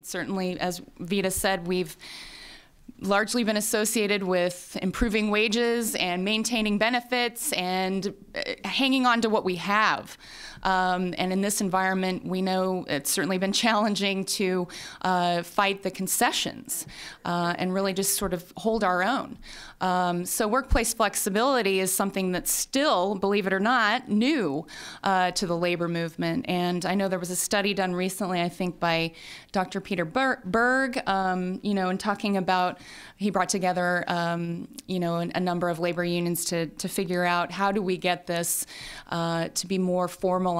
Certainly, as Veda said, we've largely been associated with improving wages and maintaining benefits and hanging on to what we have. And in this environment, we know it's certainly been challenging to fight the concessions and really just sort of hold our own. So workplace flexibility is something that's still, believe it or not, new to the labor movement. And I know there was a study done recently, I think, by Dr. Peter Berg, in talking about, he brought together, a number of labor unions to figure out how do we get this to be more formalized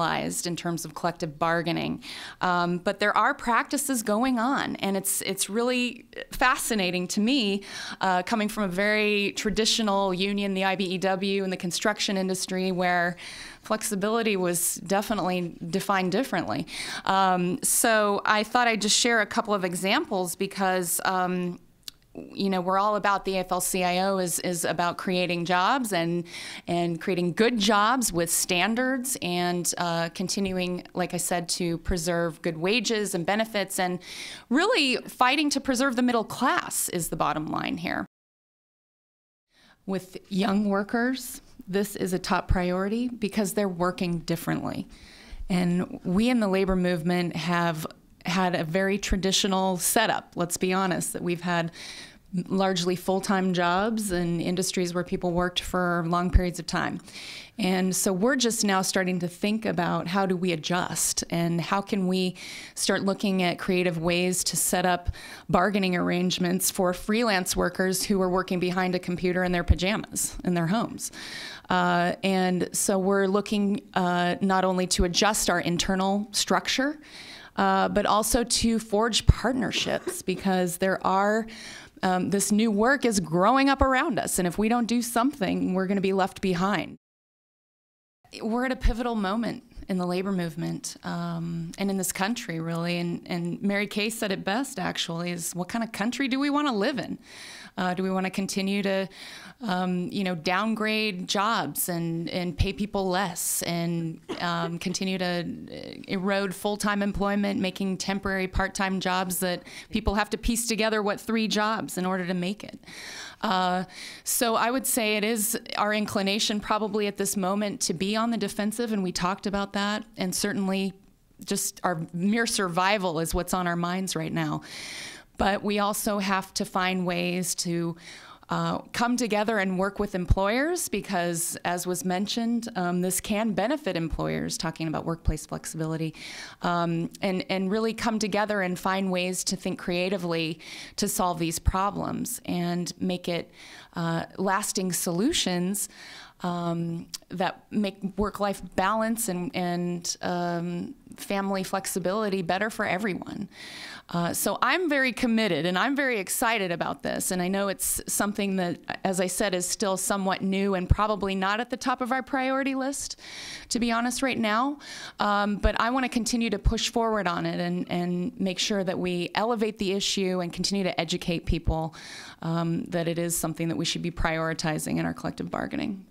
in terms of collective bargaining. But there are practices going on, and it's really fascinating to me, coming from a very traditional union, the IBEW, in the construction industry, where flexibility was definitely defined differently. So I thought I'd just share a couple of examples because we're all about, the AFL-CIO is about creating jobs and creating good jobs with standards and continuing, like I said, to preserve good wages and benefits, and really fighting to preserve the middle class is the bottom line here. With young workers, this is a top priority because they're working differently. And we in the labor movement have had a very traditional setup, let's be honest, that we've had largely full-time jobs in industries where people worked for long periods of time. And so we're just now starting to think about how do we adjust and how can we start looking at creative ways to set up bargaining arrangements for freelance workers who are working behind a computer in their pajamas in their homes. And so we're looking not only to adjust our internal structure, but also to forge partnerships, because there are this new work is growing up around us, and if we don't do something, we're going to be left behind. We're at a pivotal moment in the labor movement and in this country, really. And Mary Kay said it best, actually, is what kind of country do we want to live in? Do we want to continue to, downgrade jobs and pay people less and continue to erode full-time employment, making temporary part-time jobs that people have to piece together, 3 jobs in order to make it? So I would say it is our inclination probably at this moment to be on the defensive, and we talked about that, and certainly just our mere survival is what's on our minds right now. But we also have to find ways to come together and work with employers, because, as was mentioned, this can benefit employers, talking about workplace flexibility, and really come together and find ways to think creatively to solve these problems and make it lasting solutions that make work-life balance and family flexibility better for everyone. So I'm very committed and I'm very excited about this, and I know it's something that, as I said, is still somewhat new and probably not at the top of our priority list, to be honest, right now. But I want to continue to push forward on it and make sure that we elevate the issue and continue to educate people that it is something that we should be prioritizing in our collective bargaining.